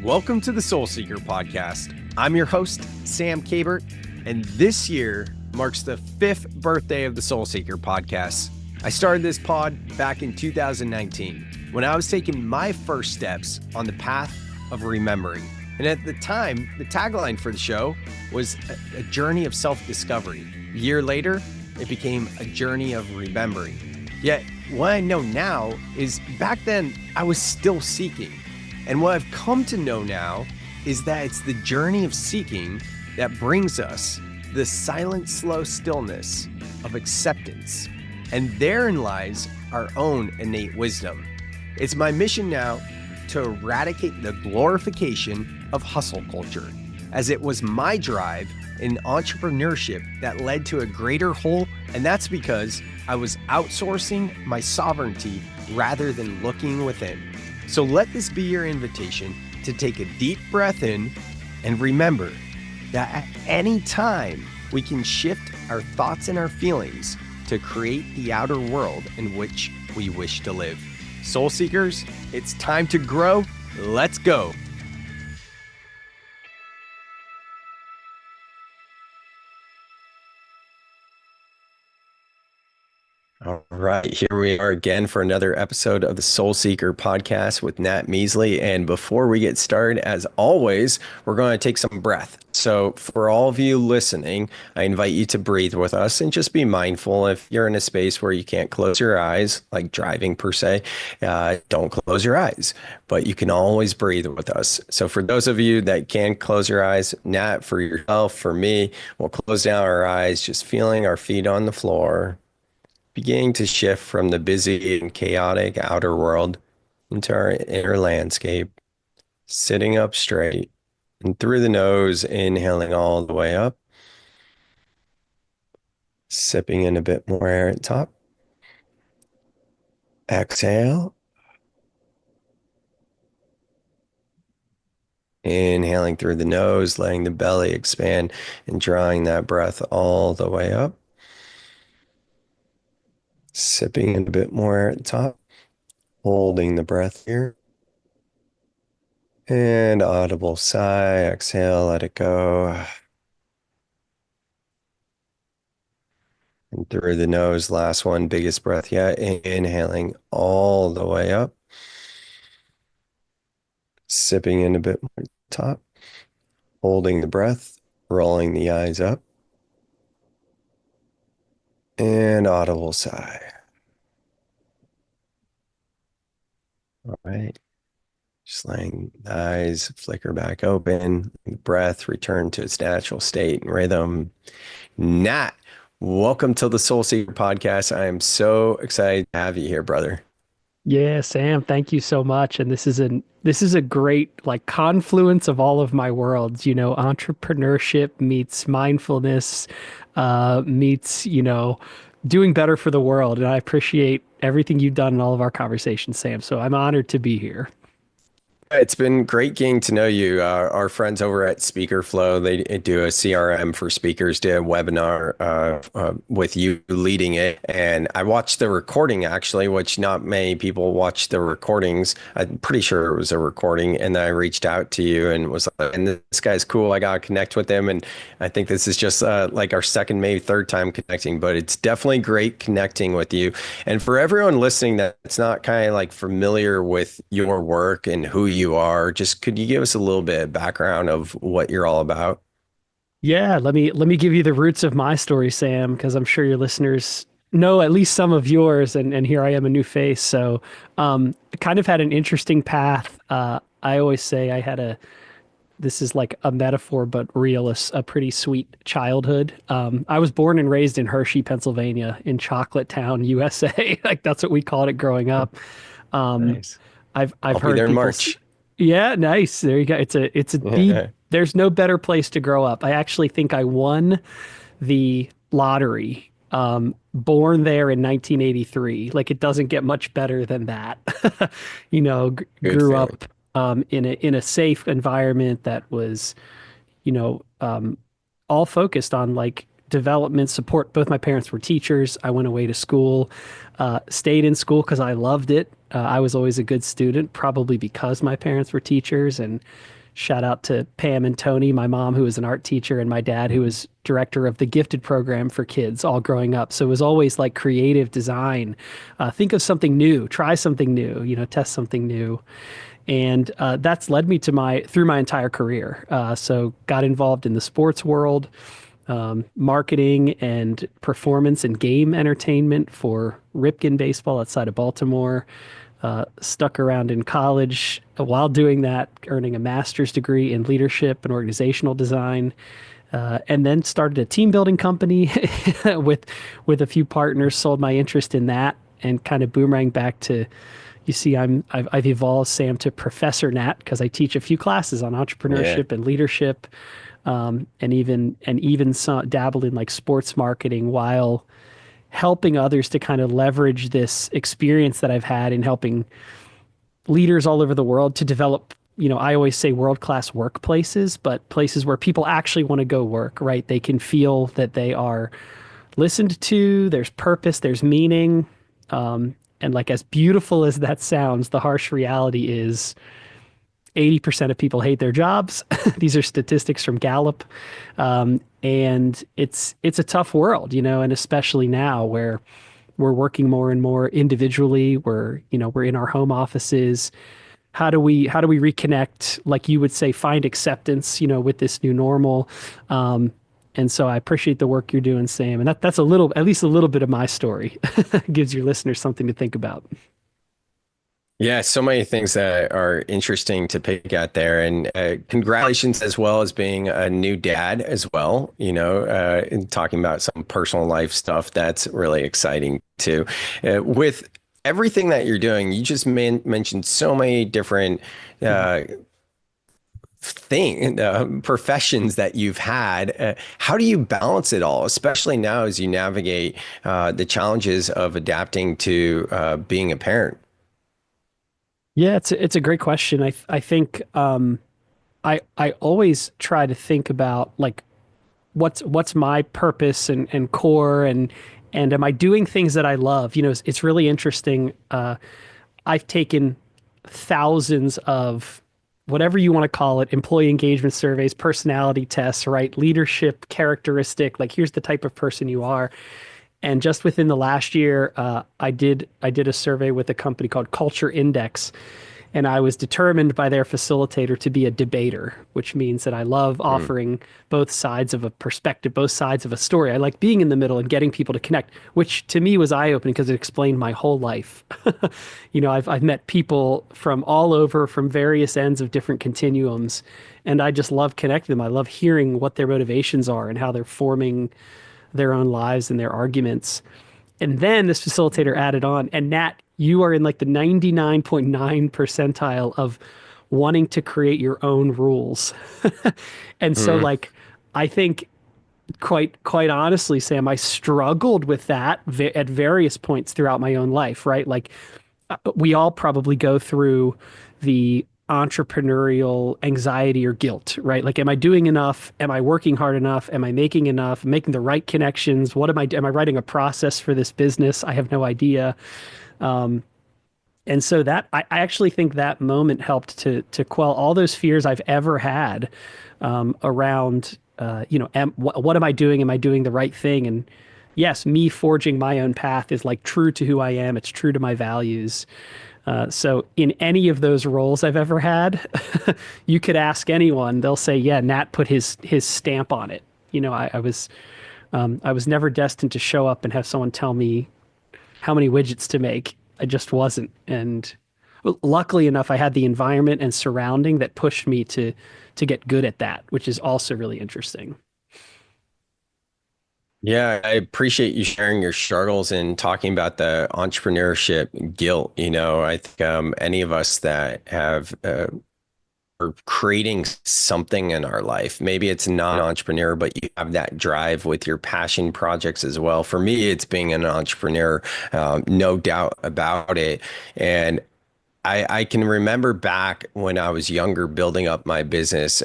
Welcome to the Soul Seekr Podcast. I'm your host, Sam Kabert, and this year marks the 5th birthday of the Soul Seekr Podcast. I started this pod back in 2019 when I was taking my first steps on the path of remembering. And at the time, the tagline for the show was a journey of self-discovery. A year later, it became a journey of remembering. Yet, what I know now is back then, I was still seeking. And what I've come to know now is that it's the journey of seeking that brings us the silent, slow stillness of acceptance. And therein lies our own innate wisdom. It's my mission now to eradicate the glorification of hustle culture, as it was my drive in entrepreneurship that led to a greater whole, and that's because I was outsourcing my sovereignty rather than looking within. So let this be your invitation to take a deep breath in and remember that at any time we can shift our thoughts and our feelings to create the outer world in which we wish to live. Soul Seekers, it's time to grow. Let's go. All right, here we are again for another episode of the Soul Seekr Podcast with Nat Measley. And before we get started, as always, we're going to take some breath. So for all of you listening, I invite you to breathe with us and just be mindful. If you're in a space where you can't close your eyes, like driving per se, don't close your eyes, but you can always breathe with us. So for those of you that can close your eyes, Nat, for yourself, for me, we'll close down our eyes, just feeling our feet on the floor, beginning to shift from the busy and chaotic outer world into our inner landscape, sitting up straight and through the nose, inhaling all the way up, sipping in a bit more air at the top. Exhale. Inhaling through the nose, letting the belly expand and drawing that breath all the way up. Sipping in a bit more air at the top, holding the breath here. And audible sigh, exhale, let it go. And through the nose, last one, biggest breath yet. Inhaling all the way up. Sipping in a bit more at the top, holding the breath, rolling the eyes up. And audible sigh. All right. Just letting the eyes flicker back open, the breath return to its natural state and rhythm. Nat, welcome to the Soul Seekr Podcast. I am so excited to have you here, brother. Yeah, Sam, thank you so much. And this is a great like confluence of all of my worlds, entrepreneurship meets mindfulness, meets, doing better for the world. And I appreciate everything you've done in all of our conversations, Sam. So I'm honored to be here. It's been great getting to know you. Our friends over at Speaker Flow, they do a CRM for speakers, did a webinar with you leading it. And I watched the recording, actually, which not many people watch the recordings. I'm pretty sure it was a recording. And then I reached out to you and was like, and this guy's cool. I got to connect with him. And I think this is just like our second, maybe third time connecting, but it's definitely great connecting with you. And for everyone listening that's not kind of like familiar with your work and who you are, just could you give us a little bit of background of what you're all about? Yeah, let me give you the roots of my story, Sam, because I'm sure your listeners know at least some of yours, and here I am, a new face. So kind of had an interesting path. I always say this is like a metaphor, but real, a pretty sweet childhood. I was born and raised in Hershey, Pennsylvania, in Chocolate Town, USA. Like that's what we called it growing up. Nice. I've I'll heard be there in people March. Yeah, nice. There you go. It's a deep, there's no better place to grow up. I actually think I won the lottery, born there in 1983. Like it doesn't get much better than that. Good Grew feeling. up in a safe environment that was, all focused on like development support. Both my parents were teachers. I went away to school, stayed in school because I loved it. I was always a good student, probably because my parents were teachers. And shout out to Pam and Tony, my mom, who was an art teacher, and my dad, who was director of the gifted program for kids all growing up. So it was always like creative design. Think of something new, try something new, test something new. And that's led me to through my entire career. So got involved in the sports world, marketing and performance and game entertainment for Ripken baseball outside of Baltimore. Stuck around in college while doing that, earning a master's degree in leadership and organizational design, and then started a team building company with a few partners. Sold my interest in that, and kind of boomerang back to, you see, I've evolved, Sam, to Professor Nat, because I teach a few classes on entrepreneurship and leadership, and even dabbled in like sports marketing while helping others to kind of leverage this experience that I've had in helping leaders all over the world to develop, I always say world-class workplaces, but places where people actually want to go work, right? They can feel that they are listened to, there's purpose, there's meaning. And like, as beautiful as that sounds, the harsh reality is 80% of people hate their jobs. These are statistics from Gallup. And it's a tough world, and especially now where we're working more and more individually, we're in our home offices. How do we reconnect, like you would say, find acceptance, with this new normal? And so I appreciate the work you're doing, Sam. And that's at least a little bit of my story. Gives your listeners something to think about. Yeah, so many things that are interesting to pick at there. And congratulations as well as being a new dad as well, and talking about some personal life stuff. That's really exciting too. With everything that you're doing, you just mentioned so many different professions that you've had. How do you balance it all, especially now as you navigate the challenges of adapting to being a parent? Yeah, it's a great question. I think I always try to think about like what's my purpose and core, and am I doing things that I love? It's really interesting. I've taken thousands of, whatever you want to call it, employee engagement surveys, personality tests, right? Leadership characteristic, like here's the type of person you are. And just within the last year, I did a survey with a company called Culture Index, and I was determined by their facilitator to be a debater, which means that I love offering both sides of a perspective, both sides of a story. I like being in the middle and getting people to connect, which to me was eye-opening because it explained my whole life. I've met people from all over, from various ends of different continuums, and I just love connecting them. I love hearing what their motivations are and how they're forming their own lives and their arguments. And then this facilitator added on, and Nat, you are in like the 99.9 percentile of wanting to create your own rules. And so like, I think quite honestly, Sam, I struggled with that at various points throughout my own life, right? Like we all probably go through the entrepreneurial anxiety or guilt, right? Like, am I doing enough? Am I working hard enough? Am I making enough? Making the right connections? Am I writing a process for this business? I have no idea. And so that I actually think that moment helped to quell all those fears I've ever had around, what am I doing? Am I doing the right thing? And yes, me forging my own path is like true to who I am. It's true to my values. So in any of those roles I've ever had, you could ask anyone, they'll say, yeah, Nat put his stamp on it. I was never destined to show up and have someone tell me how many widgets to make. I just wasn't. And luckily enough, I had the environment and surrounding that pushed me to get good at that, which is also really interesting. Yeah, I appreciate you sharing your struggles and talking about the entrepreneurship guilt. I think any of us that have are creating something in our life, maybe it's not an entrepreneur, but you have that drive with your passion projects as well. For me, it's being an entrepreneur, no doubt about it. And I can remember back when I was younger, building up my business,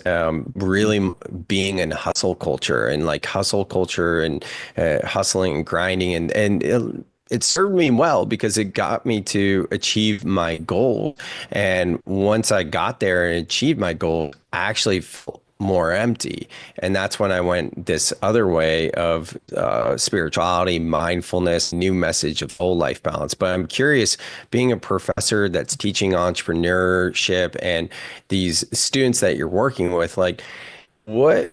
really being in hustle culture and hustling and grinding and it served me well because it got me to achieve my goal. And once I got there and achieved my goal, I actually felt more empty. And that's when I went this other way of spirituality, mindfulness, new message of whole life balance. But I'm curious, being a professor that's teaching entrepreneurship and these students that you're working with, like what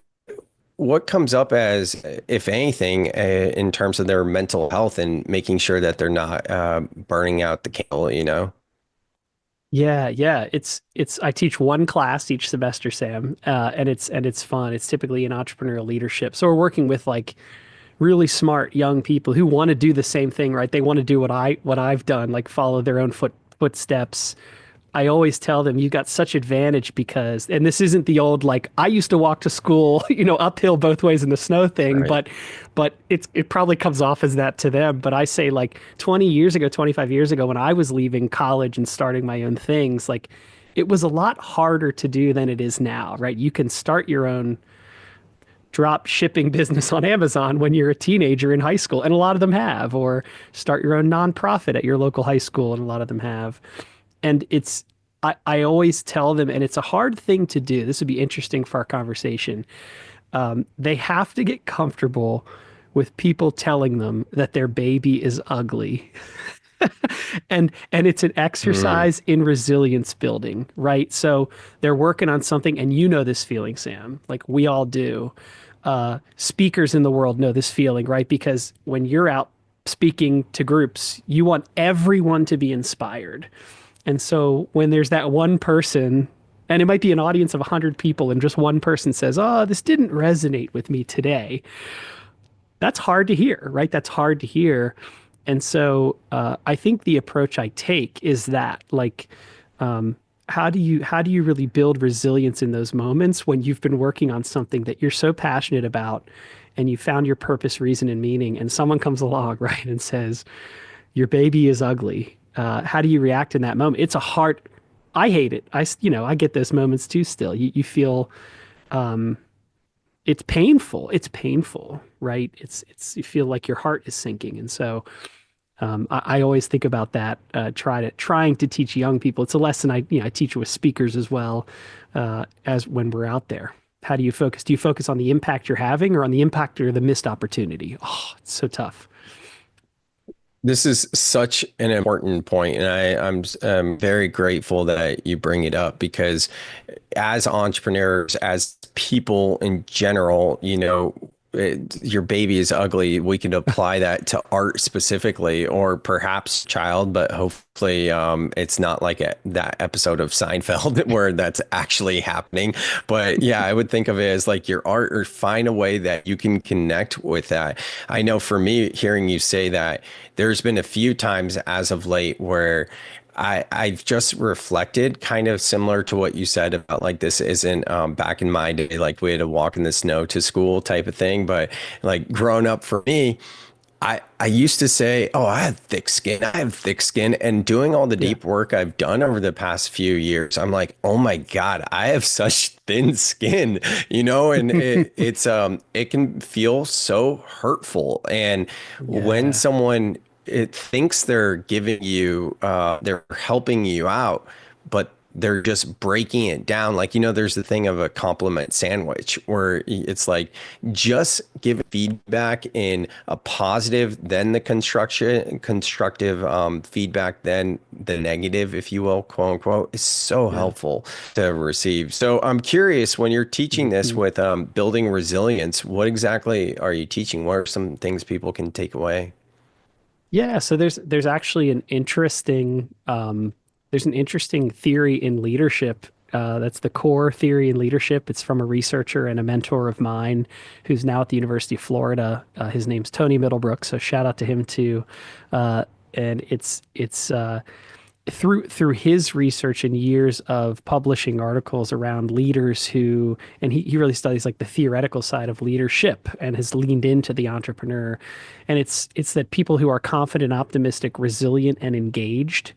what comes up as, if anything, in terms of their mental health and making sure that they're not burning out the candle, you know? Yeah, yeah. I teach one class each semester, Sam, and it's fun. It's typically in entrepreneurial leadership. So we're working with like really smart young people who want to do the same thing, right? They want to do what I've done, like follow their own footsteps. I always tell them you got such advantage because, and this isn't the old like I used to walk to school, uphill both ways in the snow thing, Right. but it probably comes off as that to them. But I say like 20 years ago, 25 years ago, when I was leaving college and starting my own things, like it was a lot harder to do than it is now, right? You can start your own drop shipping business on Amazon when you're a teenager in high school, and a lot of them have, or start your own nonprofit at your local high school, and a lot of them have. And I always tell them, and it's a hard thing to do. This would be interesting for our conversation. They have to get comfortable with people telling them that their baby is ugly. And it's an Mm, exercise in resilience building, right? So they're working on something, and you know this feeling, Sam, like we all do. Speakers in the world know this feeling, right? Because when you're out speaking to groups, you want everyone to be inspired. And so when there's that one person, and it might be an audience of 100 people, and just one person says, "Oh, this didn't resonate with me today," that's hard to hear, right? That's hard to hear. And so I think the approach I take is that, like, how do you really build resilience in those moments when you've been working on something that you're so passionate about, and you found your purpose, reason, and meaning, and someone comes along, right, and says, your baby is ugly. How do you react in that moment? It's a hard. I hate it. I get those moments too. Still, you feel it's painful. It's painful, right? You feel like your heart is sinking, and so I always think about that. Trying to teach young people. It's a lesson I teach with speakers as well, as when we're out there. How do you focus? Do you focus on the impact you're having, or on the impact or the missed opportunity? Oh, it's so tough. this is such an important point, and I'm very grateful that you bring it up because as entrepreneurs, as people in general, your baby is ugly. We can apply that to art specifically, or perhaps child, but hopefully it's not like that episode of Seinfeld where that's actually happening. But yeah, I would think of it as like your art, or find a way that you can connect with that. I know for me, hearing you say that, there's been a few times as of late where I've just reflected, kind of similar to what you said about like this isn't back in my day, like we had to walk in the snow to school type of thing. But like growing up for me, I used to say, oh, I have thick skin. I have thick skin. And doing all the Yeah. deep work I've done over the past few years, I'm like, oh my God, I have such thin skin, and it can feel so hurtful. And when Yeah. someone it thinks they're giving you they're helping you out, but they're just breaking it down. Like, there's the thing of a compliment sandwich where it's like just give feedback in a positive, then the constructive feedback, then the negative, if you will, quote unquote, is so Yeah. helpful to receive. So I'm curious, when you're teaching this Mhm. with building resilience, what exactly are you teaching? What are some things people can take away? Yeah, so there's actually an interesting theory in leadership. That's the core theory in leadership. It's from a researcher and a mentor of mine who's now at the University of Florida. His name's Tony Middlebrook, so shout out to him too. And it's through his research and years of publishing articles around leaders who, and he really studies like the theoretical side of leadership and has leaned into the entrepreneur. And it's that people who are confident, optimistic, resilient, and engaged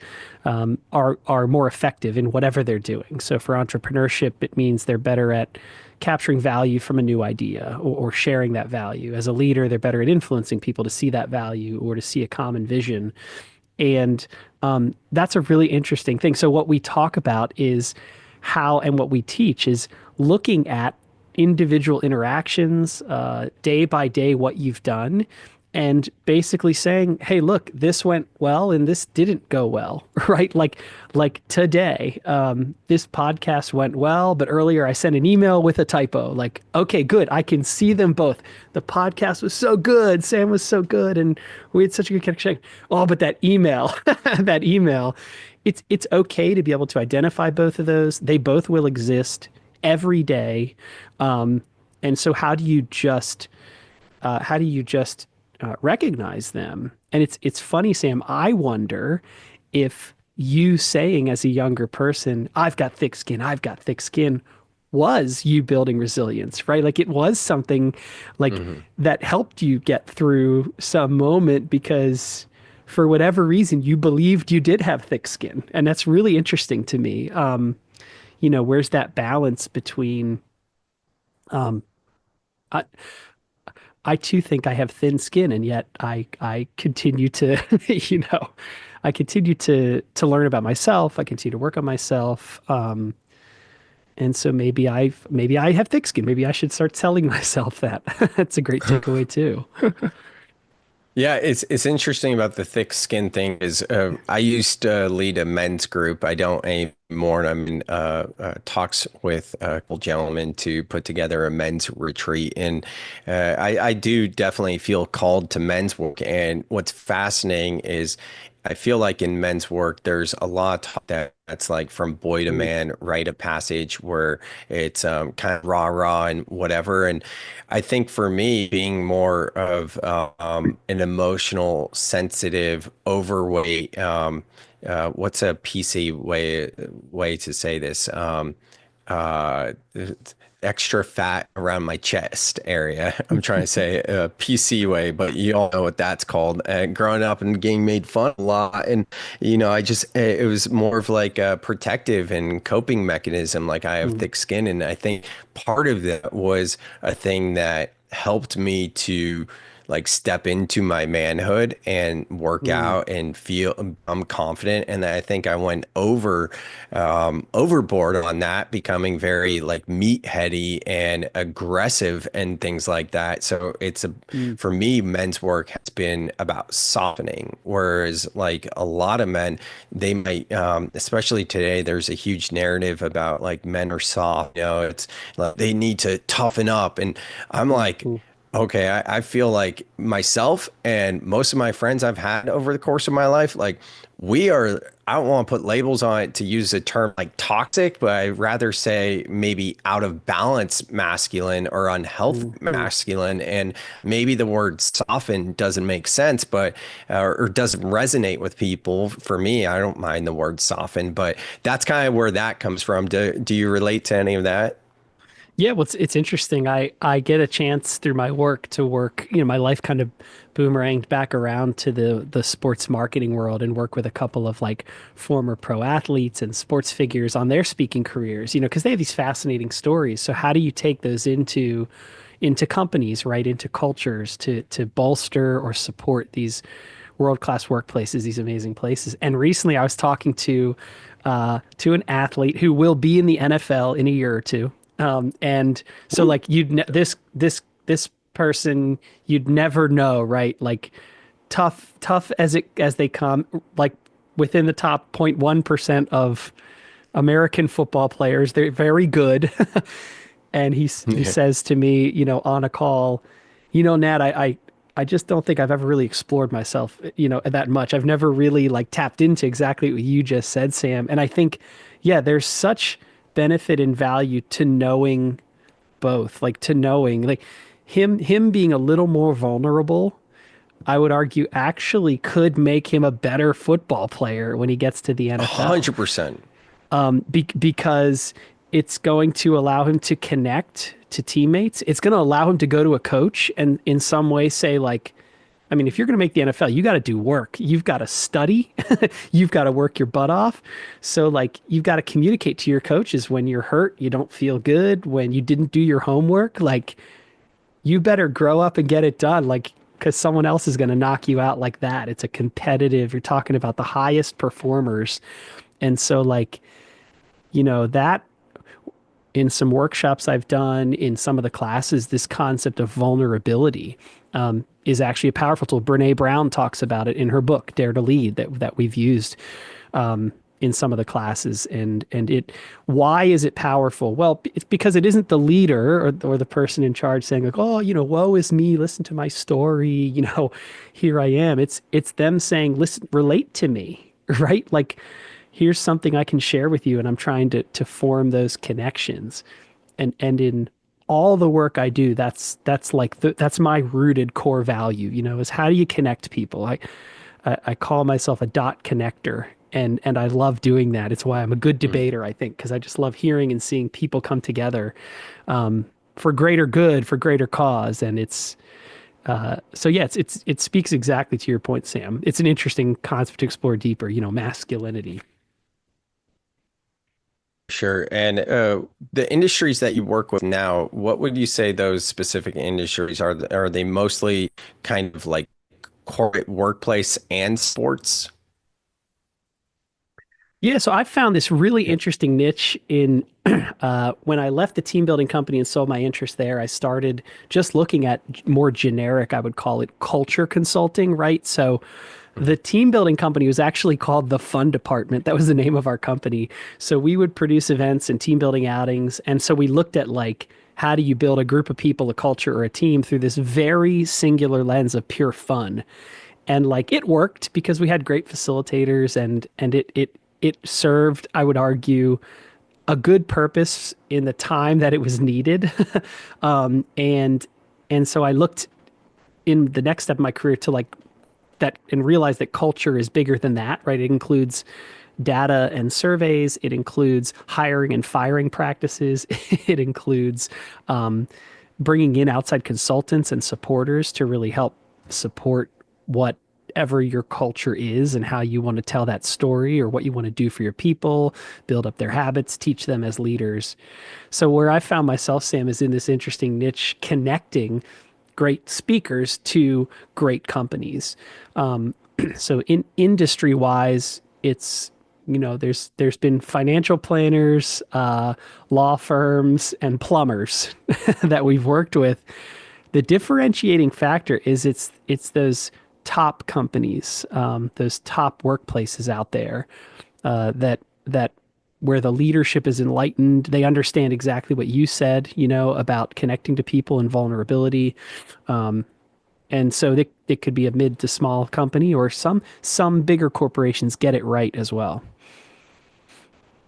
are more effective in whatever they're doing. So for entrepreneurship, it means they're better at capturing value from a new idea or sharing that value. As a leader, they're better at influencing people to see that value or to see a common vision. And that's a really interesting thing. So what we talk about is how, and what we teach is looking at individual interactions, day by day, what you've done, and basically saying, hey, look, this went well and this didn't go well, right? Like today, this podcast went well, but earlier I sent an email with a typo. Like, okay, good. I can see them both. The podcast was so good. Sam was so good. And we had such a good connection. Oh, but that email, that email, it's okay to be able to identify both of those. They both will exist every day. And so how do you just recognize them? And it's funny, Sam. I wonder if you saying as a younger person, I've got thick skin, was you building resilience, right? Like it was something like that helped you get through some moment because for whatever reason you believed you did have thick skin. And that's really interesting to me. Where's that balance between I, I too think I have thin skin, and yet I continue to, I continue to learn about myself. I continue to work on myself. And so maybe I have thick skin. Maybe I should start telling myself that. That's a great takeaway too. Yeah, it's interesting about the thick skin thing is I used to lead a men's group. I don't anymore. And I'm in talks with a couple gentlemen to put together a men's retreat. And I do definitely feel called to men's work. And what's fascinating is I feel like in men's work, there's a lot of talk that's like from boy to man, rite of passage, where it's kind of rah and whatever. And I think for me, being more of an emotional, sensitive, overweight, what's a PC way to say this? Uh, Extra fat around my chest area. I'm trying to say a PC way, but you all know what that's called. Growing up and getting made fun a lot. And, it was more of like a protective and coping mechanism. Like I have thick skin. And I think part of that was a thing that helped me to like step into my manhood and work out and feel I'm confident. And I think I went overboard on that, becoming very like meatheady and aggressive and things like that. So for me, men's work has been about softening, whereas like a lot of men, they might, especially today, there's a huge narrative about like men are soft, it's like they need to toughen up. And I'm like, okay, I feel like myself and most of my friends I've had over the course of my life, like I don't want to put labels on it to use a term like toxic, but I'd rather say maybe out of balance masculine or unhealthy masculine. And maybe the word soften doesn't make sense, but, or doesn't resonate with people. For me, I don't mind the word soften, but that's kind of where that comes from. Do you relate to any of that? Yeah, well, it's interesting. I get a chance through my work to work, my life kind of boomeranged back around to the sports marketing world and work with a couple of like former pro athletes and sports figures on their speaking careers, because they have these fascinating stories. So how do you take those into companies, right? Into cultures to bolster or support these world-class workplaces, these amazing places. And recently I was talking to an athlete who will be in the NFL in a year or two. And so like this person, you'd never know, right? Like tough as they come, like within the top 0.1% of American football players, they're very good. And he says to me, on a call, Nat, I just don't think I've ever really explored myself, that much. I've never really like tapped into exactly what you just said, Sam. And I think, yeah, there's such benefit and value to knowing both, like to knowing like him being a little more vulnerable I would argue actually could make him a better football player when he gets to the NFL. 100%. Because it's going to allow him to connect to teammates. It's going to allow him to go to a coach and in some way say like, I mean, if you're going to make the NFL, you got to do work. You've got to study. You've got to work your butt off. So like you've got to communicate to your coaches when you're hurt, you don't feel good, when you didn't do your homework, like you better grow up and get it done. Like, because someone else is going to knock you out like that. It's a competitive, you're talking about the highest performers. And so like, that in some workshops I've done in some of the classes, this concept of vulnerability is actually a powerful tool. Brene Brown talks about it in her book, Dare to Lead, that we've used in some of the classes. Why is it powerful? Well, it's because it isn't the leader or the person in charge saying like, oh, woe is me, listen to my story, here I am. It's them saying, listen, relate to me, right? Like, here's something I can share with you, and I'm trying to form those connections. And in all the work I do, that's like that's my rooted core value, is how do you connect people? I call myself a dot connector, and I love doing that. It's why I'm a good debater, I think, because I just love hearing and seeing people come together for greater good, for greater cause. And so yeah, it speaks exactly to your point, Sam. It's an interesting concept to explore deeper, masculinity. Sure. And the industries that you work with now, what would you say those specific industries are? Are they mostly kind of like corporate workplace and sports? Yeah, so I found this really interesting niche in when I left the team building company and sold my interest there. I started just looking at more generic, I would call it culture consulting, right? So the team building company was actually called the Fun Department. That was the name of our company. So we would produce events and team building outings. And so we looked at like, how do you build a group of people, a culture, or a team through this very singular lens of pure fun? And like it worked because we had great facilitators and it served, I would argue, a good purpose in the time that it was needed. And so I looked in the next step of my career to like that and realized that culture is bigger than that, right? It includes data and surveys. It includes hiring and firing practices. It includes bringing in outside consultants and supporters to really help support whatever your culture is and how you want to tell that story or what you want to do for your people, build up their habits, teach them as leaders. So where I found myself, Sam, is in this interesting niche connecting great speakers to great companies. So in industry wise, it's there's been financial planners, law firms, and plumbers that we've worked with. The differentiating factor is it's those top companies, those top workplaces out there that where the leadership is enlightened. They understand exactly what you said, about connecting to people and vulnerability. And so it could be a mid to small company or some bigger corporations get it right as well.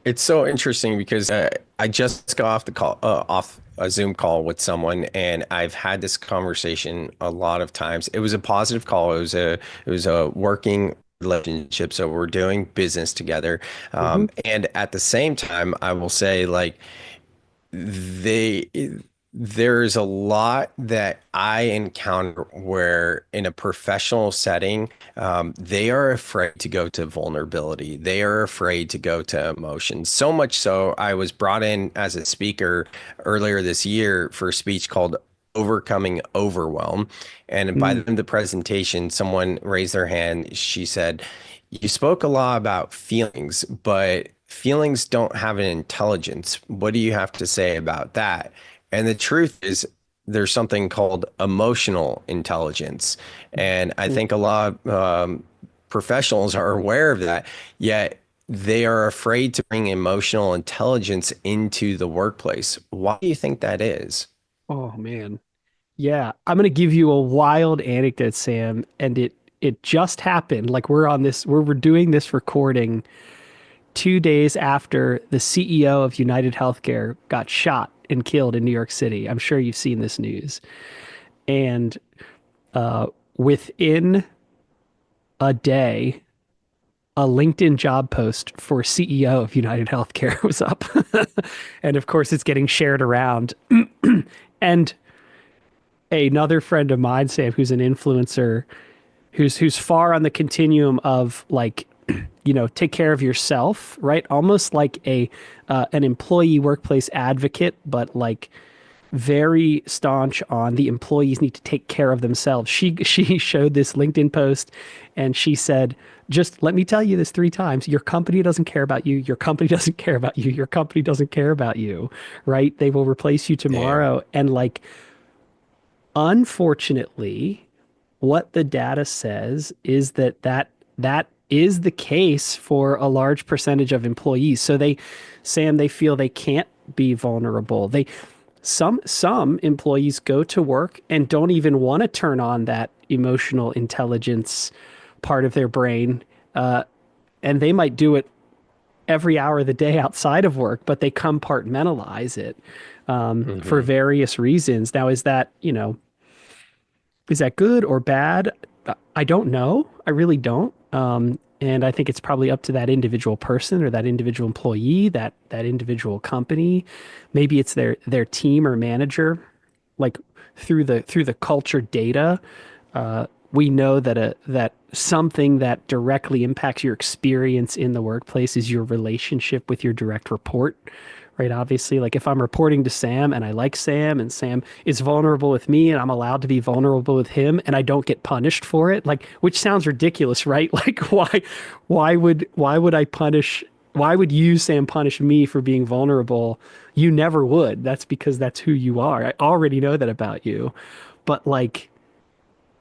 It's so interesting because I just got off the call, off a Zoom call with someone, and I've had this conversation a lot of times. It was a positive call. It was a working relationship, so we're doing business together. Hmm. And at the same time, I will say like they there's a lot that I encounter where in a professional setting, they are afraid to go to vulnerability. They are afraid to go to emotions. So much so, I was brought in as a speaker earlier this year for a speech called Overcoming Overwhelm. And by the end of the presentation, someone raised their hand. She said, you spoke a lot about feelings, but feelings don't have an intelligence. What do you have to say about that? And the truth is, there's something called emotional intelligence. And I think a lot of professionals are aware of that, yet they are afraid to bring emotional intelligence into the workplace. Why do you think that is? Oh man. Yeah, I'm going to give you a wild anecdote, Sam, and it just happened. Like we're doing this recording 2 days after the CEO of United Healthcare got shot and killed in New York City. I'm sure you've seen this news. And within a day, a LinkedIn job post for CEO of United Healthcare was up. And of course, it's getting shared around. And another friend of mine, Sam, who's an influencer, who's far on the continuum of like, take care of yourself, right? Almost like a an employee workplace advocate, but like very staunch on the employees need to take care of themselves. She showed this LinkedIn post and she said, just let me tell you this 3 times. Your company doesn't care about you. Your company doesn't care about you. Your company doesn't care about you, right? They will replace you Damn. tomorrow. And like, unfortunately, what the data says is that is the case for a large percentage of employees. So Sam, they feel they can't be vulnerable. Some employees go to work and don't even want to turn on that emotional intelligence part of their brain, and they might do it every hour of the day outside of work, but they compartmentalize it for Hmm. various reasons. Now, is that good or bad? I don't know. I really don't. And I think it's probably up to that individual person or that individual employee, that individual company. Maybe it's their team or manager. Like through the culture data, we know that something that directly impacts your experience in the workplace is your relationship with your direct report, right? Obviously, like if I'm reporting to Sam and I like Sam and Sam is vulnerable with me and I'm allowed to be vulnerable with him and I don't get punished for it, like which sounds ridiculous, right? Like why would I punish why would you, Sam, punish me for being vulnerable? You never would. That's because that's who you are. I already know that about you. But like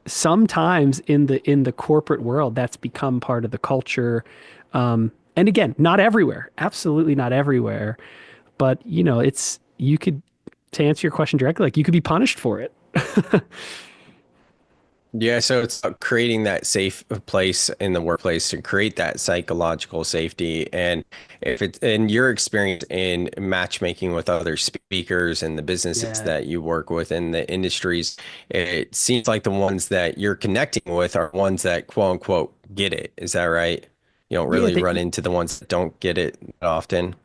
sometimes in the corporate world that's become part of the culture, and again, not everywhere, absolutely not everywhere, but it's you could to answer your question directly, like you could be punished for it. Yeah, so it's about creating that safe place in the workplace to create that psychological safety. And if it's in your experience in matchmaking with other speakers and the businesses Yeah. that you work with in the industries, it seems like the ones that you're connecting with are ones that quote unquote get it. Is that right? You don't yeah really run they into the ones that don't get it often.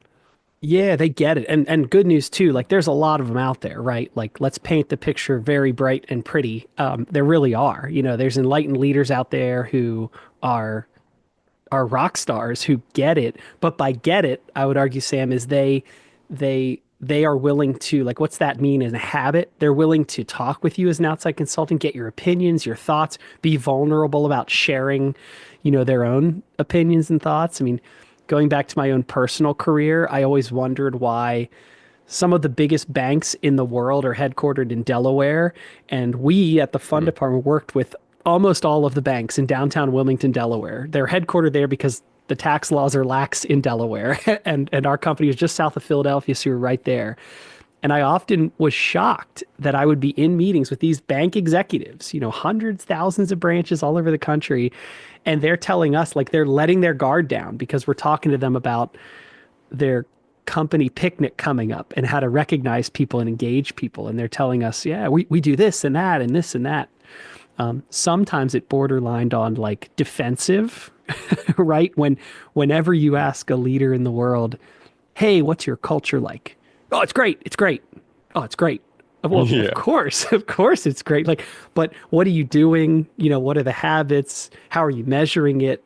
yeah, they get it. And good news too, like there's a lot of them out there, right? Like let's paint the picture very bright and pretty. There really are. There's enlightened leaders out there who are are rock stars who get it. But by get it, I would argue, Sam, is they are willing to, like, what's that mean in a habit? They're willing to talk with you as an outside consultant, get your opinions, your thoughts, be vulnerable about sharing, their own opinions and thoughts. I mean, going back to my own personal career, I always wondered why some of the biggest banks in the world are headquartered in Delaware. And we at the fund Hmm. department worked with almost all of the banks in downtown Wilmington, Delaware. They're headquartered there because the tax laws are lax in Delaware. And our company is just south of Philadelphia, so we're right there. And I often was shocked that I would be in meetings with these bank executives, hundreds, thousands of branches all over the country. And they're telling us, like, they're letting their guard down because we're talking to them about their company picnic coming up and how to recognize people and engage people. And they're telling us, yeah, we do this and that and this and that. Sometimes it borderlined on like defensive, right? Whenever you ask a leader in the world, hey, what's your culture like? Oh, it's great. It's great. Oh, it's great. Well, of Yeah. course, of course it's great. Like, but what are you doing? What are the habits? How are you measuring it?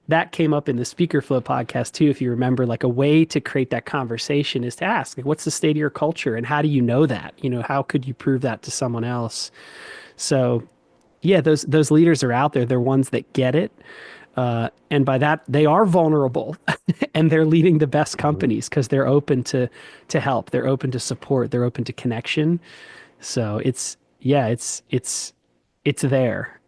That came up in the Speaker Flow podcast too. If you remember, like a way to create that conversation is to ask, like, what's the state of your culture and how do you know that? How could you prove that to someone else? So yeah, those leaders are out there. They're ones that get it. And by that, they are vulnerable and they're leading the best Mhm. companies because they're open to help. They're open to support. They're open to connection. So it's there.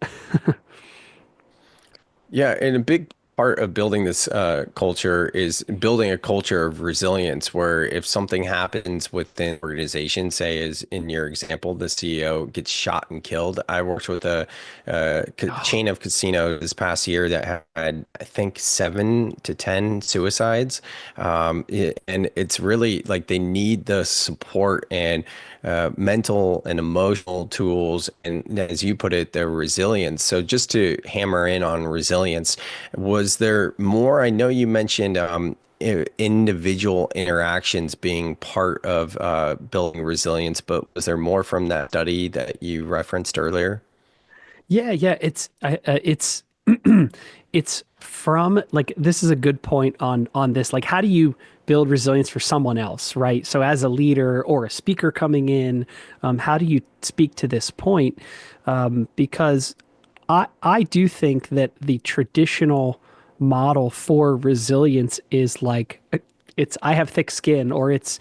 Yeah, and a big part of building this culture is building a culture of resilience where if something happens within an organization, say as in your example, the CEO gets shot and killed. I worked with a, Oh, chain of casinos this past year that had, I think, 7 to 10 suicides. And it's really like they need the support and mental and emotional tools, and as you put it, their resilience. So just to hammer in on resilience, was there more? I know you mentioned individual interactions being part of building resilience, but was there more from that study that you referenced earlier? yeah, yeah. It's it's from like this is a good point on this. Like, how do you build resilience for someone else, right? So, as a leader or a speaker coming in, how do you speak to this point? Because I do think that the traditional model for resilience is like it's I have thick skin or it's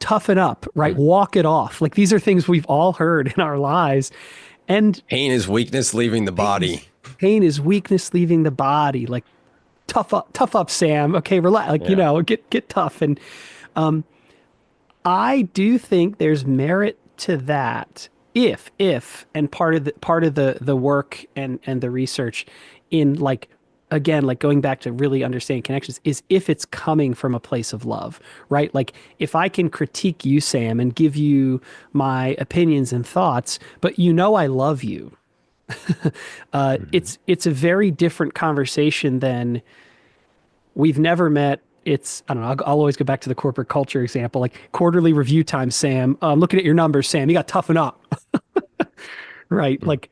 toughen up, right? Hmm. Walk it off. Like these are things we've all heard in our lives, and Pain is weakness leaving the pain is body. pain is weakness leaving the body. Like tough up, Sam. Okay, relax. Like Yeah. get tough. And I do think there's merit to that. If and part of the work and the research in like again like going back to really understanding connections is if it's coming from a place of love, right? Like if I can critique you, Sam, and give you my opinions and thoughts, but I love you. Mhm. It's a very different conversation than we've never met. It's, I don't know, I'll always go back to the corporate culture example, like quarterly review time, Sam. Looking at your numbers, Sam, you got to toughen up, right? Mhm. Like,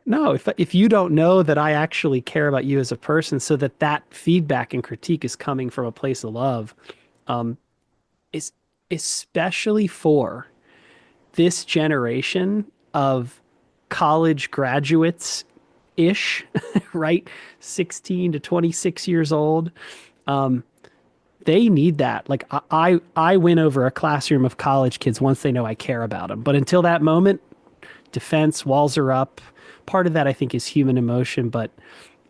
no, if you don't know that I actually care about you as a person, so that that feedback and critique is coming from a place of love, is especially for this generation of college graduates ish, right? 16 to 26 years old. They need that. Like I win over a classroom of college kids once they know I care about them. But until that moment, defense walls are up. Part of that I think is human emotion, but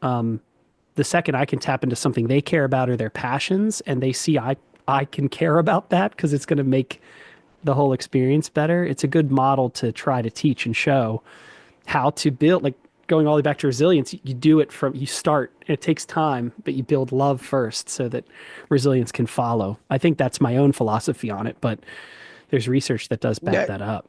the second I can tap into something they care about or their passions, and they see I can care about that because it's going to make the whole experience better. It's a good model to try to teach and show how to build, like going all the way back to resilience. You do it from, you start, it takes time, but you build love first so that resilience can follow. I think that's my own philosophy on it, but there's research that does back Yeah. that up.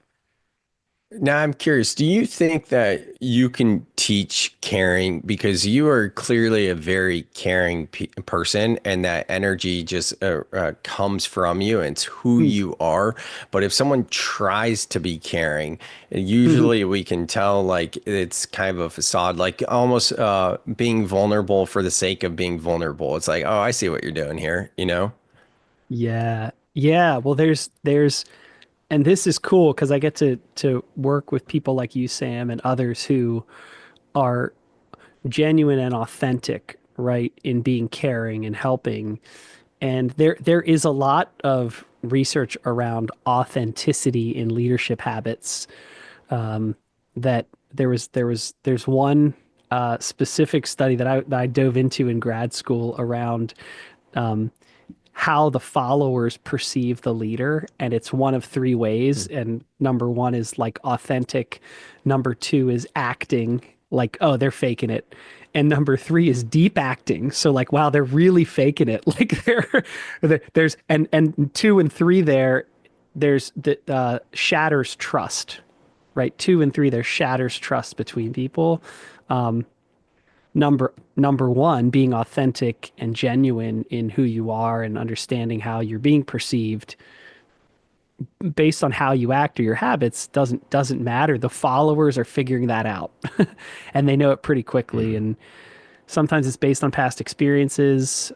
Now I'm curious, do you think that you can teach caring because you are clearly a very caring pe person and that energy just comes from you and it's who Mm. you are. But if someone tries to be caring, Mhm. usually we can tell like it's kind of a facade, like almost being vulnerable for the sake of being vulnerable. It's like, oh, I see what you're doing here, you know? Yeah. Yeah. Well, and this is cool because I get to work with people like you, Sam, and others who are genuine and authentic, right, in being caring and helping. And there is a lot of research around authenticity in leadership habits. That there's one specific study that I dove into in grad school around how the followers perceive the leader, and it's one of three ways. And number one is like authentic, number two is acting like, oh, they're faking it, and number three is deep acting, so like, wow, they're really faking it. Like there's and two and three there's the shatters trust, right? Two and three there shatters trust between people. Number one, being authentic and genuine in who you are and understanding how you're being perceived based on how you act or your habits doesn't matter. The followers are figuring that out and they know it pretty quickly. Mhm. And sometimes it's based on past experiences.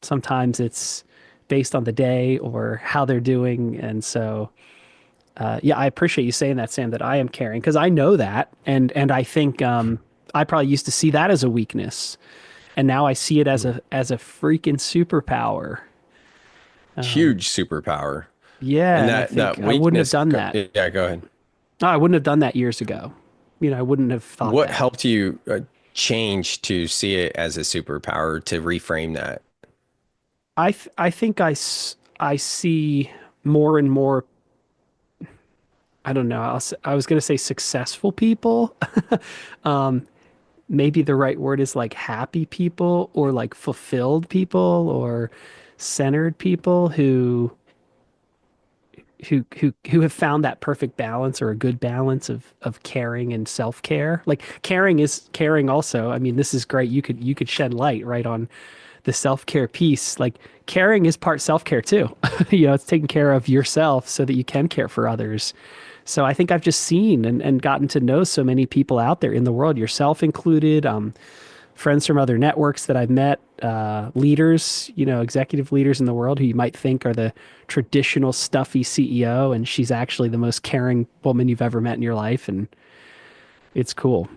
Sometimes it's based on the day or how they're doing. And so yeah, I appreciate you saying that, Sam, that I am caring because I know that, and I think I probably used to see that as a weakness, and now I see it as a freaking superpower. Huge superpower. Yeah, And and I that think I wouldn't have weakness, done that. yeah, go ahead. No, I wouldn't have done that years ago. I wouldn't have thought What that. helped you? change to see it as a superpower to reframe that? I think I see more and more. I don't know. I was going to say successful people. Maybe the right word is like happy people or like fulfilled people or centered people who have found that perfect balance or a good balance of caring and self-care. Like caring is caring also. I mean, this is great. You could shed light right on the self-care piece. Like caring is part self-care too. It's taking care of yourself so that you can care for others. So I think I've just seen and gotten to know so many people out there in the world, yourself included, friends from other networks that I've met, leaders, executive leaders in the world who you might think are the traditional stuffy CEO, and she's actually the most caring woman you've ever met in your life, and it's cool.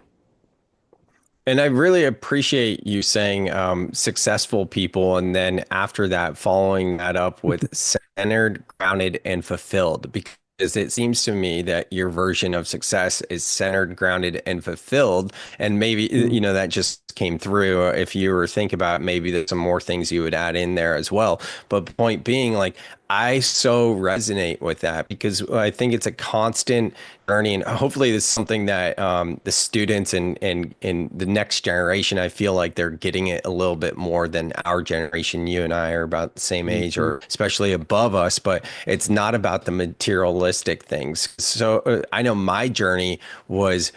And I really appreciate you saying successful people, and then after that, following that up with centered, grounded, and fulfilled. Because it seems to me that your version of success is centered, grounded, and fulfilled. And maybe, Mm. that just came through. If you were to think about it, maybe there's some more things you would add in there as well. But point being, like, I so resonate with that because I think it's a constant journey, and hopefully this is something that the students and the next generation, I feel like they're getting it a little bit more than our generation. You and I are about the same age, Mhm. or especially above us, but it's not about the materialistic things. So I know my journey was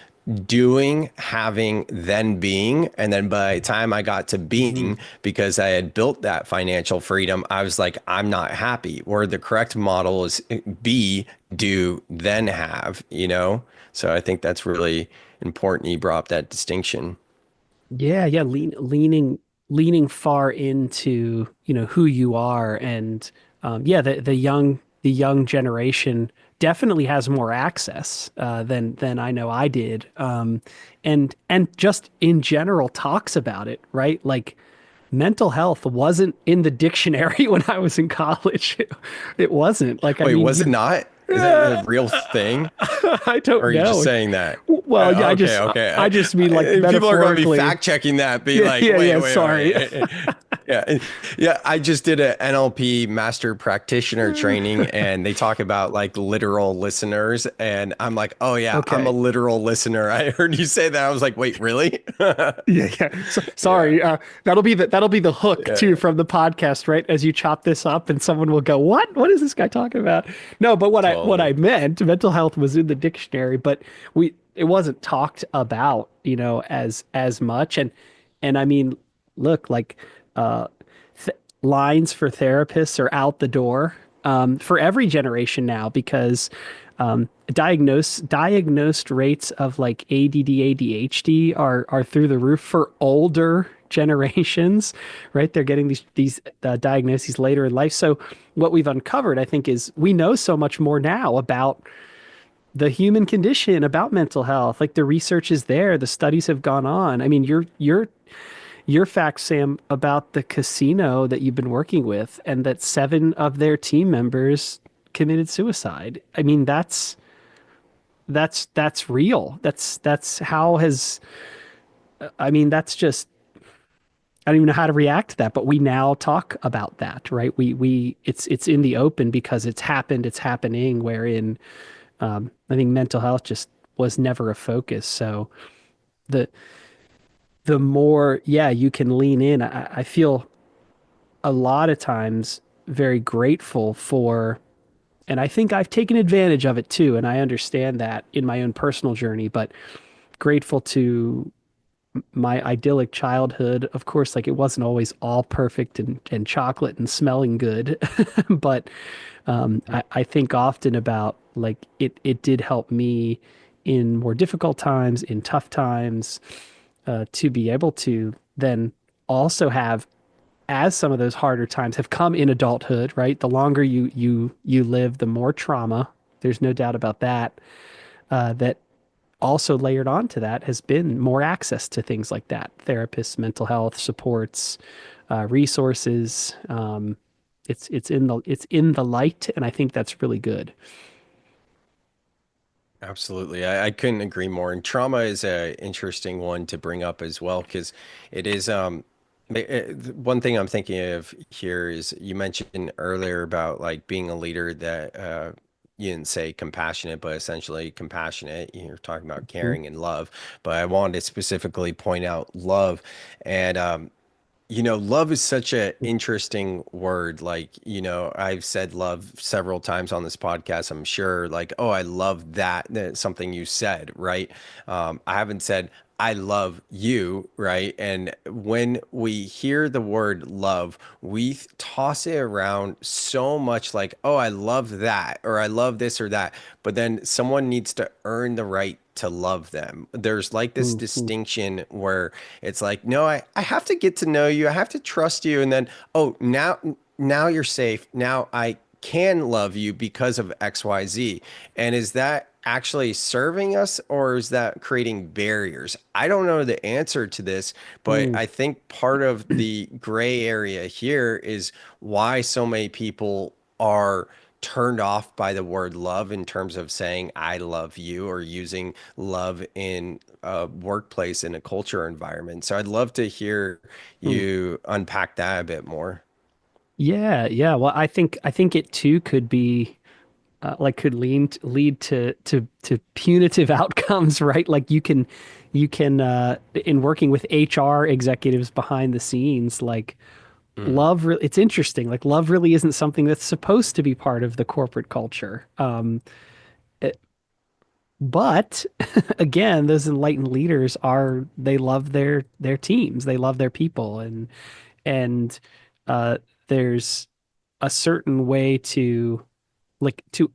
doing, having, then being. And then by the time I got to Mhm. being, because I had built that financial freedom, I was like, I'm not happy. Where the correct model is be, do, then have. So I think that's really important. You brought up that distinction. Yeah, yeah, leaning far into, who you are and yeah, the young generation definitely has more access than I know I did. And just in general talks about it, right? Like mental health wasn't in the dictionary when I was in college. It wasn't. Like I Wait, mean, was it you not? Is that a real thing? I don't Or are you just know. saying that? Well, yeah, I Okay, just I okay. just mean like People are going to be metaphorically. fact checking that, be Yeah, like, yeah, wait, yeah. wait, Sorry. wait. Yeah, yeah. I just did an NLP master practitioner training, and they talk about like literal listeners, and I'm like, oh yeah, I'm a Okay. literal listener. I heard you say that. I was like, wait, really? Yeah, yeah. So, Yeah, sorry. That'll be the hook too yeah, from the podcast, right? As you chop this up, and someone will go, "What? What is this guy talking about?" No, but what I totally. meant, mental health was in the dictionary, but it wasn't talked about, as much. And I mean, look, like uh, lines for therapists are out the door for every generation now because diagnosed rates of like ADD, ADHD are through the roof for older generations, right? They're getting these diagnoses later in life. So what we've uncovered, I think, is we know so much more now about the human condition, about mental health. Like the research is there, the studies have gone on. I mean, your facts, Sam, about the casino that you've been working with, and that 7 of their team members committed suicide. I mean, that's real. That's how has. I mean, that's just. I don't even know how to react to that, but we now talk about that, right? It's in the open because it's happened. It's happening. Wherein I think mental health just was never a focus. So the the more, yeah, you can lean in. I feel a lot of times very grateful for, and I think I've taken advantage of it too, and I understand that in my own personal journey, but grateful to my idyllic childhood. Of course, like it wasn't always all perfect and chocolate and smelling good, but I think often about like it did help me in more difficult times, in tough times, to be able to then also have as some of those harder times have come in adulthood, right? The longer you live, the more trauma. There's no doubt about that. That also layered onto that has been more access to things like that: therapists, mental health supports, resources. It's in the light, and I think that's really good. Absolutely. I couldn't agree more. And trauma is a interesting one to bring up as well, because it is one thing I'm thinking of here is you mentioned earlier about like being a leader that you didn't say compassionate, but essentially compassionate. You're talking about Mhm. caring and love. But I wanted to specifically point out love. And love is such an interesting word. Like, I've said love several times on this podcast. I'm sure, like, oh, I love that. That's something you said, right? I haven't said, I love you, right? And when we hear the word love, we toss it around so much like, oh, I love that, or I love this or that. But then someone needs to earn the right to love them. There's like this Mhm. distinction where it's like, no, I have to get to know you. I have to trust you. And then, oh, now you're safe. Now I can love you because of XYZ. And is that actually serving us, or is that creating barriers? I don't know the answer to this, but Mm. I think part of the gray area here is why so many people are turned off by the word love in terms of saying I love you, or using love in a workplace, in a culture environment. So I'd love to hear Mm. you unpack that a bit more. Yeah, yeah. Well, I think it too could be could lead to punitive outcomes, right? Like you can in working with HR executives behind the scenes, like Mm. love it's interesting. Like love really isn't something that's supposed to be part of the corporate culture. But again, those enlightened leaders are they love their teams, they love their people, and uh, there's a certain way to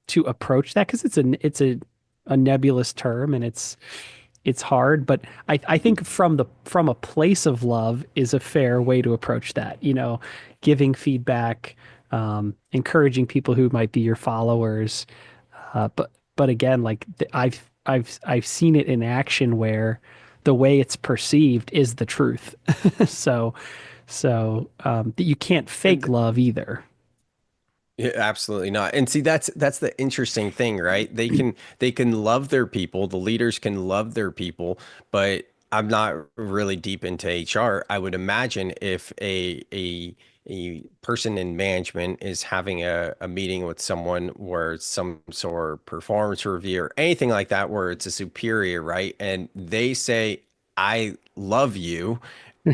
to approach that because it's a nebulous term and it's hard. But I think from a place of love is a fair way to approach that. Giving feedback, encouraging people who might be your followers, but again, like I've seen it in action where the way it's perceived is the truth. So that you can't fake And love either. Yeah, absolutely not. And see, that's the interesting thing, right? They can love their people, the leaders can love their people, but I'm not really deep into HR. I would imagine if a person in management is having a meeting with someone where it's some sort of performance review or anything like that, where it's a superior, right? And they say, I love you.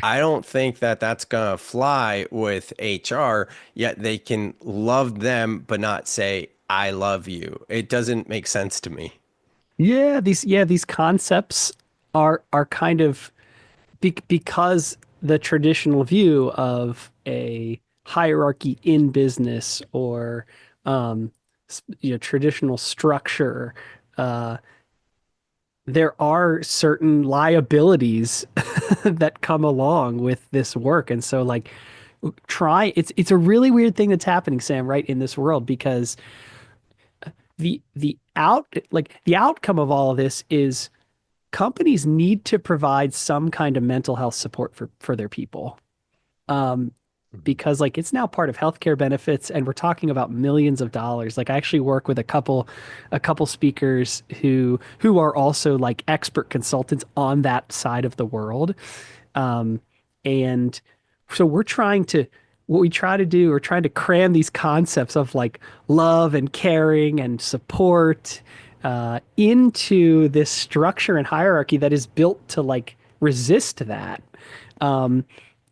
I don't think that that's gonna fly with HR, yet they can love them but not say, I love you. It doesn't make sense to me. Yeah, these concepts are kind of because the traditional view of a hierarchy in business or traditional structure, uh, there are certain liabilities that come along with this work. And so like try it's a really weird thing that's happening, Sam, right, in this world because the outcome of all of this is companies need to provide some kind of mental health support for their people. Um, Mhm. because like it's now part of healthcare benefits and we're talking about millions of dollars. Like I actually work with a couple speakers who are also like expert consultants on that side of the world. Um, and so what we try to do, we're trying to cram these concepts of like love and caring and support into this structure and hierarchy that is built to like resist that. Um,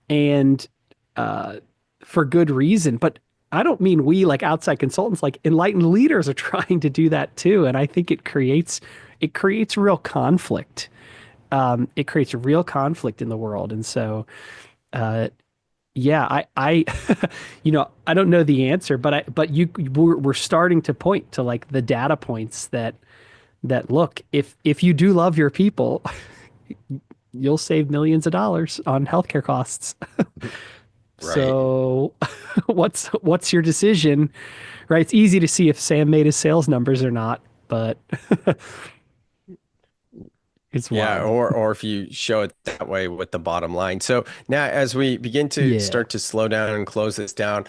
and uh, for good reason. But I don't mean we like outside consultants, like enlightened leaders are trying to do that too. And I think it creates real conflict. It creates real conflict in the world. And so uh, yeah, I don't know the answer, but we're starting to point to like the data points that look, if you do love your people, you'll save millions of dollars on healthcare costs. Right. So what's your decision? Right? It's easy to see if Sam made his sales numbers or not, but it's Yeah, wild. or if you show it that way with the bottom line. So now, as we begin to Yeah. start to slow down and close this down,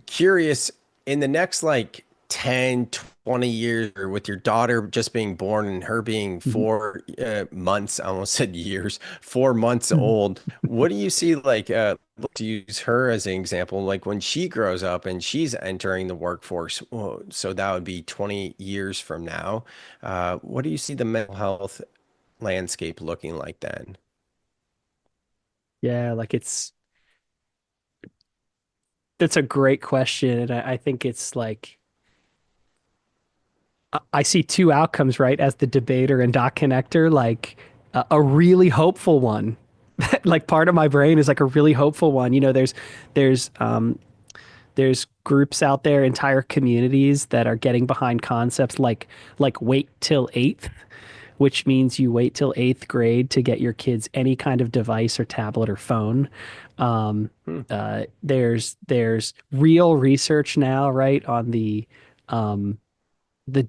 curious in the next like 10, 20 years, or with your daughter just being born and her being Mhm. 4 months, I almost said years, 4 months Mhm. old, what do you see like, to use her as an example, like when she grows up and she's entering the workforce, so that would be 20 years from now. What do you see the mental health landscape looking like then? Yeah, like that's a great question. And I think it's like I see two outcomes, right? As the debater and dot connector, like a really hopeful one. Like part of my brain is like a really hopeful one. There's there's groups out there, entire communities that are getting behind concepts like wait till eighth, which means you wait till eighth grade to get your kids any kind of device or tablet or phone. Um, Hmm. there's real research now, right, on the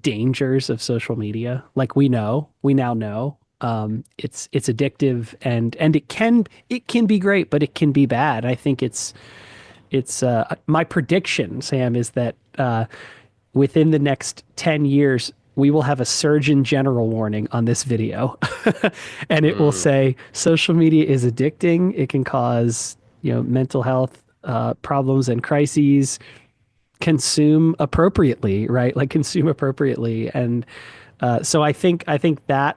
dangers of social media. Like we now know it's addictive and it can be great, but it can be bad. I think it's my prediction, Sam, is that within the next 10 years, we will have a Surgeon General warning on this video. And it will Mm. say social media is addicting. It can cause, mental health problems and crises. Consume appropriately, right? Like consume appropriately. And so I think that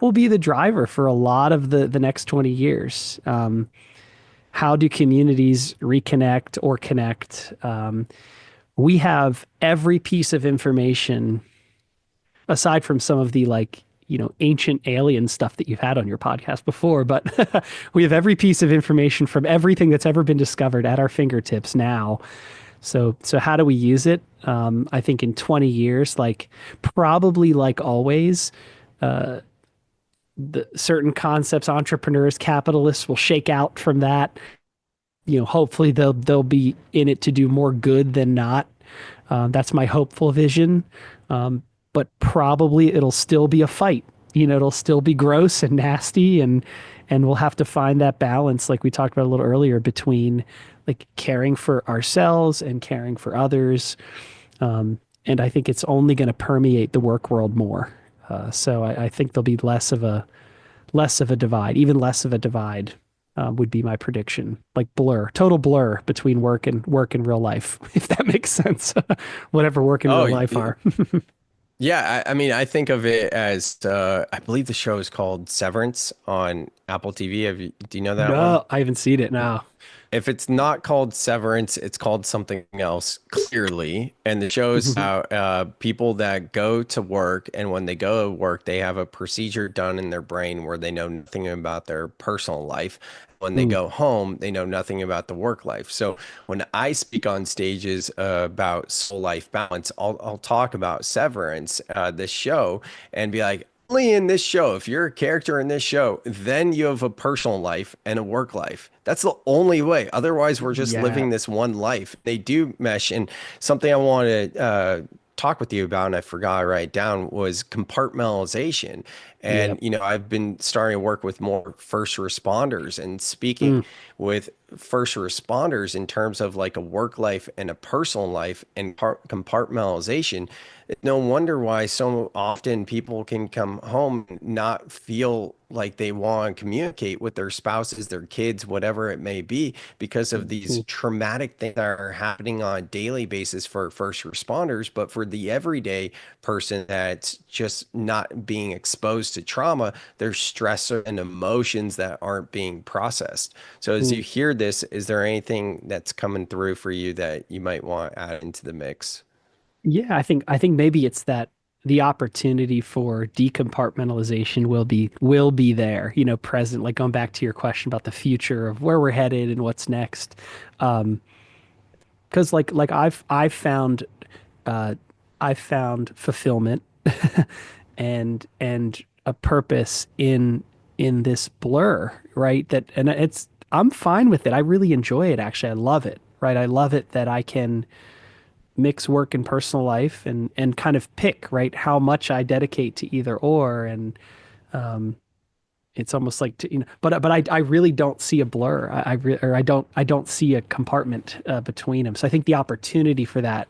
will be the driver for a lot of the next 20 years. How do communities reconnect or connect? We have every piece of information aside from some of the like ancient alien stuff that you've had on your podcast before, but we have every piece of information from everything that's ever been discovered at our fingertips now. So how do we use it? I think in 20 years, like probably like always, the certain concepts, entrepreneurs, capitalists will shake out from that. Hopefully they'll be in it to do more good than not. That's my hopeful vision. But probably it'll still be a fight. It'll still be gross and nasty, and we'll have to find that balance, like we talked about a little earlier, between like caring for ourselves and caring for others. And I think it's only going to permeate the work world more. So I think there'll be less of a divide, even less of a divide. Would be my prediction. Like total blur between work and real life, if that makes sense. Whatever work and Oh, real life are. yeah. I mean, I think of it as I believe the show is called Severance on Apple TV. Do you know that one? No, I haven't seen it. No. If it's not called Severance, it's called something else, clearly. And the show's about people that go to work, and when they go to work, they have a procedure done in their brain where they know nothing about their personal life. When they Mm, go home, they know nothing about the work life. So when I speak on stages about soul life balance, I'll talk about Severance, this show, and be like, only in this show, if you're a character in this show, then you have a personal life and a work life. That's the only way. Otherwise, we're just yeah. living this one life. They do mesh. And something I wanted to talk with you about, and I forgot to write down, was compartmentalization. And, Yep. I've been starting to work with more first responders and speaking Mm, with first responders in terms of like a work life and a personal life and compartmentalization. No wonder why so often people can come home and not feel like they want to communicate with their spouses, their kids, whatever it may be, because of these mm, traumatic things that are happening on a daily basis for first responders. But for the everyday person that's just not being exposed to trauma, there's stress and emotions that aren't being processed. So as mm. you hear this, is there anything that's coming through for you that you might want to add into the mix? Yeah, I think maybe it's that the opportunity for decompartmentalization will be there, present, like going back to your question about the future of where we're headed and what's next. Because like uh I've found fulfillment and a purpose in this blur, right? That and it's I'm fine with it. I really enjoy it actually. I love it, right? I love it that I can mix work and personal life and kind of pick, right, how much I dedicate to either or. And it's almost like but I really don't see a blur. Or I don't see a compartment between them. So I think the opportunity for that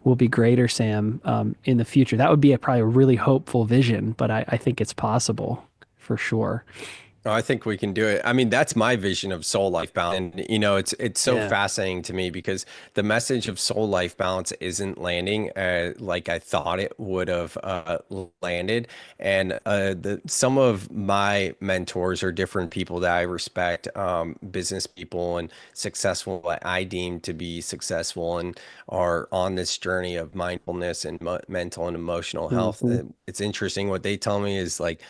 will be greater, Sam, in the future. That would be probably a really hopeful vision, but I think it's possible for sure. Oh, I think we can do it. I mean, that's my vision of soul life balance. And it's so Yeah. fascinating to me because the message of soul life balance isn't landing like I thought it would have landed. And some of my mentors are different people that I respect, business people and successful that I deem to be successful and are on this journey of mindfulness and mental and emotional health. Hmm. It's interesting what they tell me is like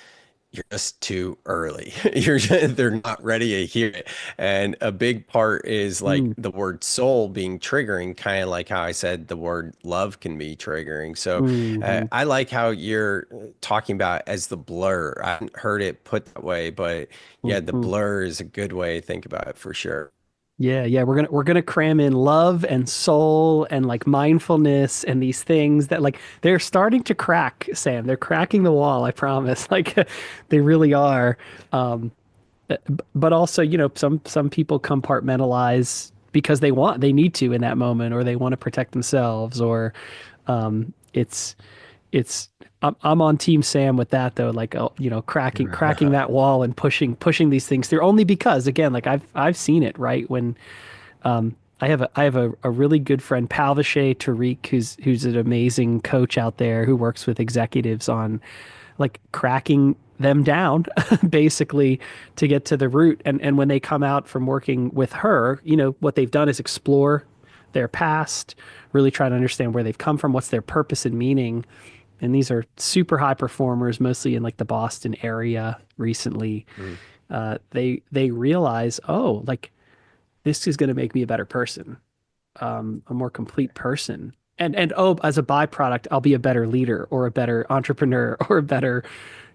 you're just too early. They're not ready to hear it. And a big part is like Mm, the word soul being triggering, kind of like how I said the word love can be triggering. So hmm. I like how you're talking about as the blur. I haven't heard it put that way, but yeah, the Hmm. blur is a good way to think about it for sure. Yeah, yeah, we're gonna cram in love and soul and like mindfulness and these things that like they're starting to crack, Sam. They're cracking the wall, I promise. Like they really are. Um, but also, some people compartmentalize because they need to in that moment, or they want to protect themselves, or it's it's I'm on Team Sam with that though, like cracking that wall and pushing these things through only because again, like I've seen it, right? When I have a really good friend, Palvishay Tariq, who's an amazing coach out there who works with executives on like cracking them down basically to get to the root. And when they come out from working with her, what they've done is explore their past, really try to understand where they've come from, what's their purpose and meaning. And these are super high performers, mostly in like the Boston area recently. Mm. They realize, oh, like this is going to make me a better person, a more complete person. And oh, as a byproduct, I'll be a better leader or a better entrepreneur or a better,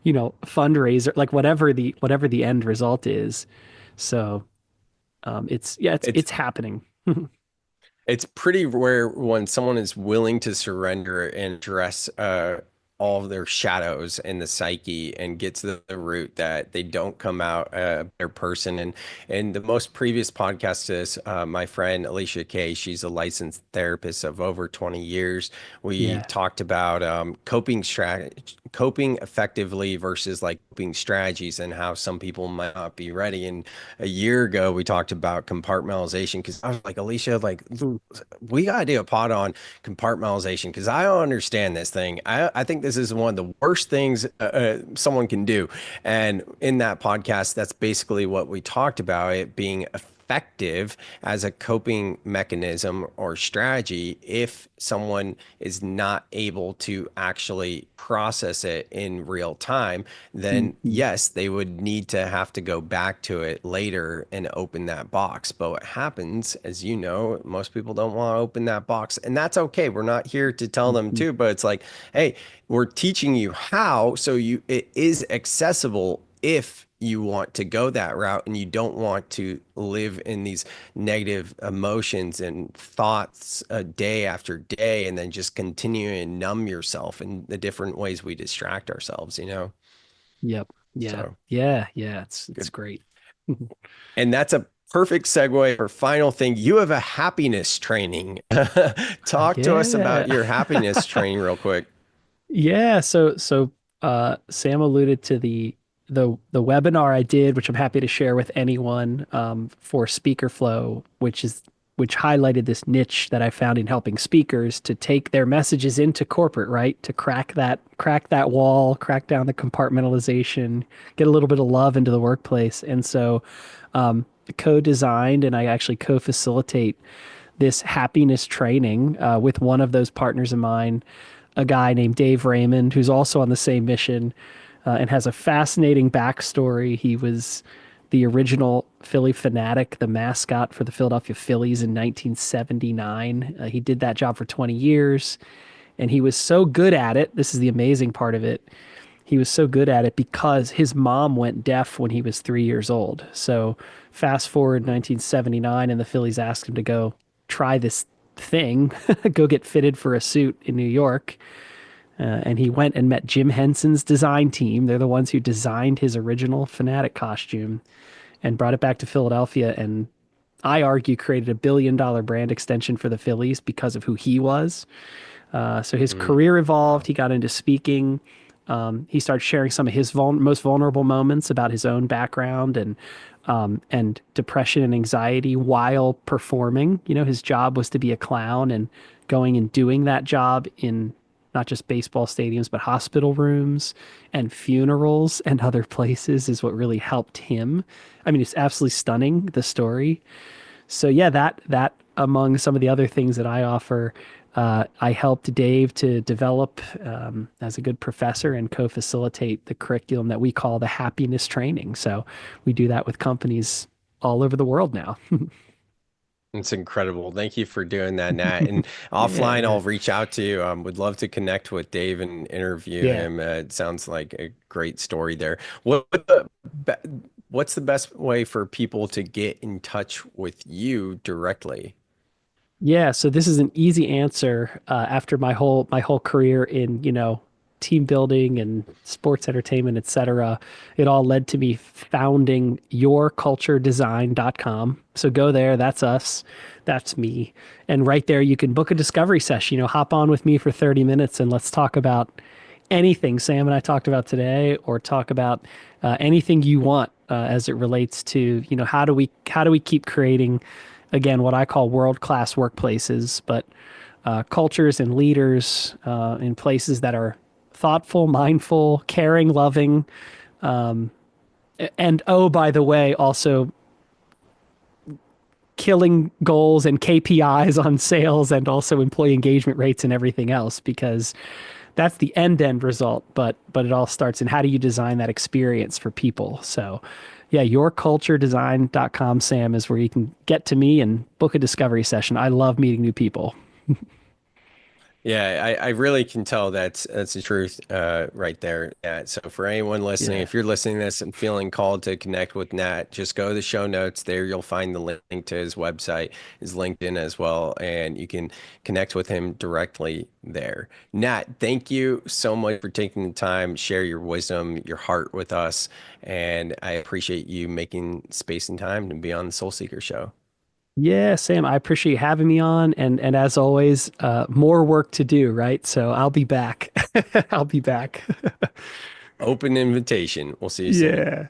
fundraiser, like whatever the end result is. So It's it's happening. It's pretty rare when someone is willing to surrender and address all of their shadows in the psyche and get to the root that they don't come out a better person. And in the most previous podcast to this, my friend Alicia Kay, she's a licensed therapist of over 20 years. We Yeah. talked about coping effectively versus like coping strategies and how some people might not be ready. And a year ago, we talked about compartmentalization because I was like, Alicia, like Mm, we gotta do a pod on compartmentalization because I don't understand this thing. I think this is one of the worst things someone can do. And in that podcast, that's basically what we talked about, it being effective as a coping mechanism or strategy if someone is not able to actually process it in real time, mm, then mm, yes, they would need to have to go back to it later and open that box. But what happens, as you know, most people don't want to open that box, and that's okay. We're not here to tell them mm. to, but it's like, hey, we're teaching you how, so it is accessible if you want to go that route and you don't want to live in these negative emotions and thoughts day after day and then just continue and numb yourself in the different ways we distract ourselves. Yep. Yeah. So Yeah. Yeah. It's good. great. And that's a perfect segue for final thing. You have a happiness training. Talk to us about Yeah. your happiness training real quick. Yeah, so Sam alluded to the webinar I did, which I'm happy to share with anyone, for Speaker Flow, which highlighted this niche that I found in helping speakers to take their messages into corporate, right? To crack that wall, crack down the compartmentalization, get a little bit of love into the workplace. And so co-designed and I actually co-facilitate this happiness training with one of those partners of mine, a guy named Dave Raymond, who's also on the same mission and has a fascinating backstory. He was the original Philly Fanatic, the mascot for the Philadelphia Phillies in 1979. He did that job for 20 years, and he was so good at it. This is the amazing part of it. He was so good at it because his mom went deaf when he was 3 years old. So fast forward 1979, and the Phillies asked him to go try this thing, go get fitted for a suit in New York. And he went and met Jim Henson's design team. They're the ones who designed his original Fanatic costume and brought it back to Philadelphia. And I argue, created $1 billion brand extension for the Phillies because of who he was. So his Mm, career evolved. wow. He got into speaking. He started sharing some of his most vulnerable moments about his own background and depression and anxiety while performing. You know, his job was to be a clown, and going and doing that job in not just baseball stadiums, but hospital rooms and funerals and other places is what really helped him. I mean, it's absolutely stunning, the story. So yeah, that among some of the other things that I offer, I helped Dave to develop as a good professor and co-facilitate the curriculum that we call the happiness training. So we do that with companies all over the world now. It's incredible. Thank you for doing that, Nat. And offline, Yeah, I'll reach out to you. Would love to connect with Dave and interview yeah. him. It sounds like a great story there. What's the best way for people to get in touch with you directly? Yeah, so this is an easy answer after my whole career in, team building and sports entertainment, etc. It all led to me founding yourculturedesign.com. So go there, that's us. That's me. And right there you can book a discovery session, hop on with me for 30 minutes and let's talk about anything Sam and I talked about today, or talk about anything you want as it relates to, how do we keep creating, again, what I call world-class workplaces, but cultures and leaders in places that are thoughtful, mindful, caring, loving, and oh, by the way, also killing goals and KPIs on sales and also employee engagement rates and everything else, because that's the end result, but it all starts in how do you design that experience for people. So yeah, yourculturedesign.com, Sam, is where you can get to me and book a discovery session. I love meeting new people. Yeah, I really can tell that's the truth right there. Yeah. So for anyone listening, Yeah. if you're listening to this and feeling called to connect with Nat, just go to the show notes. There you'll find the link to his website, his LinkedIn as well, and you can connect with him directly there. Nat, thank you so much for taking the time, share your wisdom, your heart with us, and I appreciate you making space and time to be on the Soul Seeker show. Yeah, Sam, I appreciate you having me on. And as always, more work to do, right? So I'll be back. I'll be back. Open invitation. We'll see you soon. Yeah.